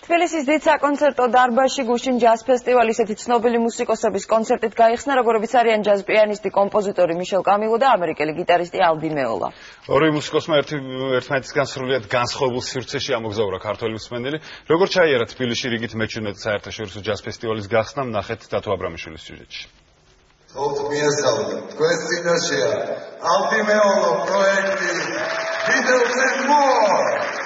თბილისის დიდ საკონცერტო დარბაზში გუშინ ჯაზ ფესტივალი ისეთი ცნობილი მუსიკოსების კონცერტით გაიხსნა, როგორებიც არიან ჯაზ პიანისტი, კომპოზიტორი მიშელ კამილო და ამერიკელი გიტარისტი ალდი მეოლა. ორივე მუსიკოსმა ერთმანეთისგან სრულიად განსხვავებულ სივრცეში ამოგზაურა ქართველი მსმენელი. როგორ ჩაიარა თბილისში რიგით მე-17 საერთაშორისო ჯაზ ფესტივალის გახსნა, ნახეთ დათო აბრამიშვილის სიუჟეტში. Thought მიესალმეთ, თქვენს წინაშეა ალდი მეოლო პროექტი Beatles and More.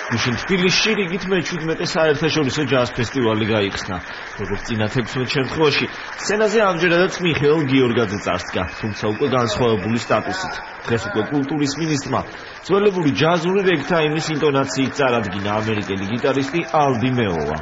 გუშინ თბილისში რიგით მე-17 საერთაშორისო ჯაზ ფესტივალი გაიხსნა. როგორც წინა 16 შემთხვევაში, სცენაზე ამჯერადაც მიხეილ გიორგაძე წარსდგა, თუმცა უკვე განსხვავებული სტატუსით. დღეს უკვე კულტურის მინისტრმა ძველებული ჯაზური რეგთაიმის ინტონაციით წარადგინა ამერიკელი გიტარისტი ალდი მეოლა.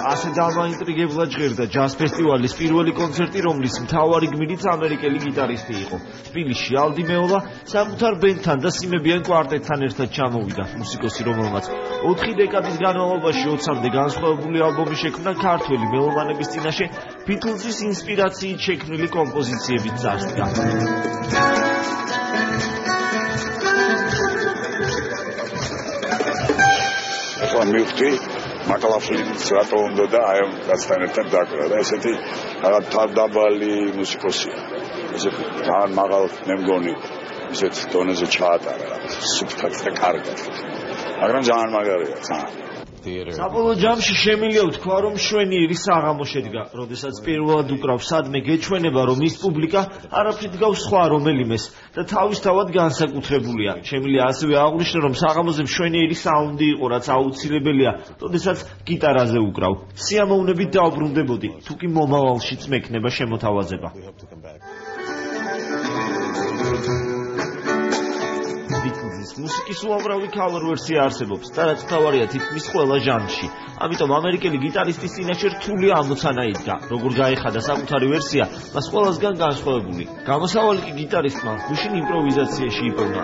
ასე დამაინტრიგებლად ჟღერდა ჯაზ ფესტივალის პირველი კონცერტი, რომლის მთავარი გმირიც ამერიკელი გიტარისტი იყო. თბილისში ალდი მეოლა საკუთარ ბენდთან და სიმებიან კვარტეტთან ერთად ჩამოვიდა. მუსიკოსი, რომელმაც 4 დეკადის განმავლობაში 20-მდე განსხვავებული ალბომი შექმნა, ქართველი მელომანების წინაშე ბიტლზის ინსპირაციით შექმნილი კომპოზიციებით წარსდგა. ახლა მივხვდი მაკლაფლინის რატო უნდა და აი ამ კაცთან ერთად დაკვრა და ესეთი რაღაც თავდაბალი მუსიკოსია. ესეთი ძალიან მაღალ მე მგონი ისეთ დონეზე ჩაატარა სუფთად და კარგად. მაგრამ ძალიან მაგარია ძალიან. საბოლოო ჯამში შემიძლია ვთქვა, რომ მშვენიერი საღამო შედგა, როდესაც პირველად უკრავ სადმე გეჩვენება, რომ ის პუბლიკა არაფრით გავს სხვა რომელიმეს და თავისთავად განსაკუთრებულია. შემიძლია ასევე აღვნიშნო, რომ საღამოზე მშვენიერი საუნდი იყო, რაც აუცილებელია, როდესაც გიტარაზე უკრავ. სიამოვნებით დავბრუნდებოდი, თუ კი მომავალშიც მექნება შემოთავაზება. მუსიკის უამრავი cover ვერსია არსებობს და რაც თავარია თითქმის ყველა ჟანრში. ამიტომ ამერიკელი გიტარისტის წინაშე რთული ამოცანა იდგა. როგორ გაეხადა საკუთარი ვერსია, მას ყველასგან განსხვავებული. გამოსავალი კი გიტარისტმა გუშინ იმპროვიზაციაში იპოვნა.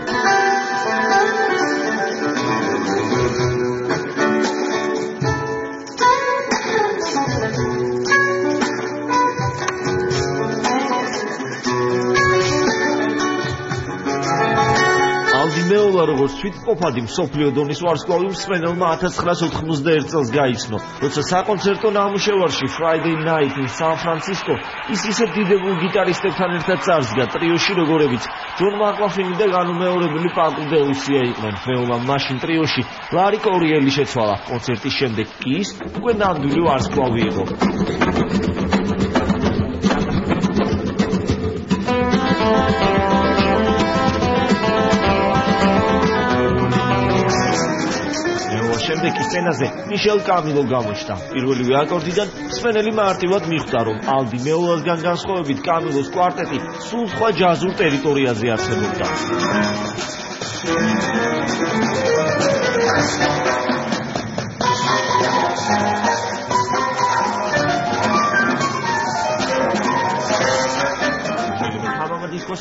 მეოლა როგორც თვითმყოფადი მსოფლიო დონის ვარსკვლავი მსმენელმა 1991 წელს გაიცნო, როცა საკონცერტო ნამუშევარში Friday Night in San Francisco ის ისეთ დიდებულ გიტარისტებთან ერთად წარსდგა ტრიოში, როგორებიც ჯონ მაკლაფლინი და განუმეორებელი პაკ დეუსია იყვნენ. მეოლამ მაშინ ტრიოში ლარი კორიელი შეცვალა. კონცერტის შემდეგ კი ის უკვე ნამდვილი ვარსკვლავი იყო. შემდეგ სცენაზე მიშელ კამილო გამოჩნდა. პირველივე აკორდიდან მსმენელი მარტივად მიხვდა, რომ ალდი მეოლასგან განსხვავებით კამილოს კვარტეტი სულ სხვა ჯაზურ ტერიტორიაზე არსებობდა.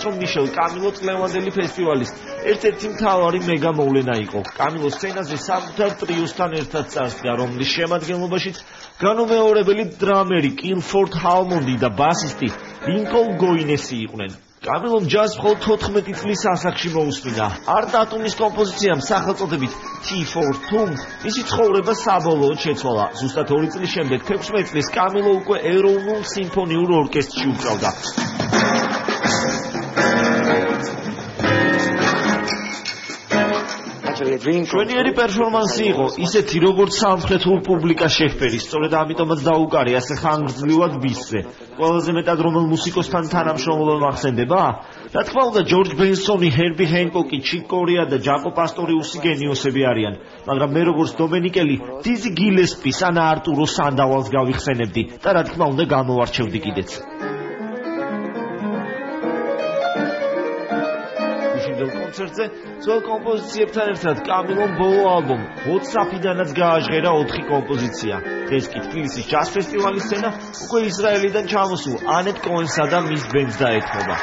რომ მიშელ კამილო წლევანდელი ფესტივალის ერთ-ერთი მთავარი მეგა მოვლენა იყო. კამილო სცენაზე საკუთარ ტრიოსთან ერთად წარსდგა, რომლის შემადგენლობაშიც განუმეორებელი დრამერი კილფორდ ჰალმონდი და ბასისტი ლინკოლ გოინესი იყვნენ. კამილომ ჯაზ მხოლოდ 14 წლის ასაკში მოусმინა. არტ ატუმის კომპოზიციამ სახელწოდებით Tea for Tom მისი ცხოვრება საბოლოოდ შეცვალა. ზუსტად 2 წლის შემდეგ 16 წლის კამილო უკვე ეროვნულ სიმფონიურ ორკესტრში უკრავდა. შვენიერი პერფორმანსი იყო, ისეთი როგორც სამხრეთულ პუბლიკას შეჰპერი, სწორედ ამიტომაც დაუკარი ასე ხანგრძლივად ბისზე. ყველაზე მეტად რომელ მუსიკოსთან თანამშრომლობა მახსენდება? რა თქმა უნდა, ჯორჯ ბენსონი, ჰერბი ჰენკოკი, ჩიკ კორეა და ჯაკო პასტორიუსი გენიოსები არიან, მაგრამ მე როგორც დომენიკელი, დიზი გილესპის ან არტურო სანდავალს გავიხსენებდი და რა თქმა უნდა გამოვარჩევდი კიდეც. კონცერტზე ძველ კომპოზიციებთან ერთად კამილომ ბოლო ალბომი WhatsApp-იდანაც გააჟღერა 4 კომპოზიცია. დღეს კი თბილისის ჯაზ ფესტივალის სცენა უკვე ისრაელიდან ჩამოსულ ანეტ კოენსა და მის ბენდს დაეთმობა.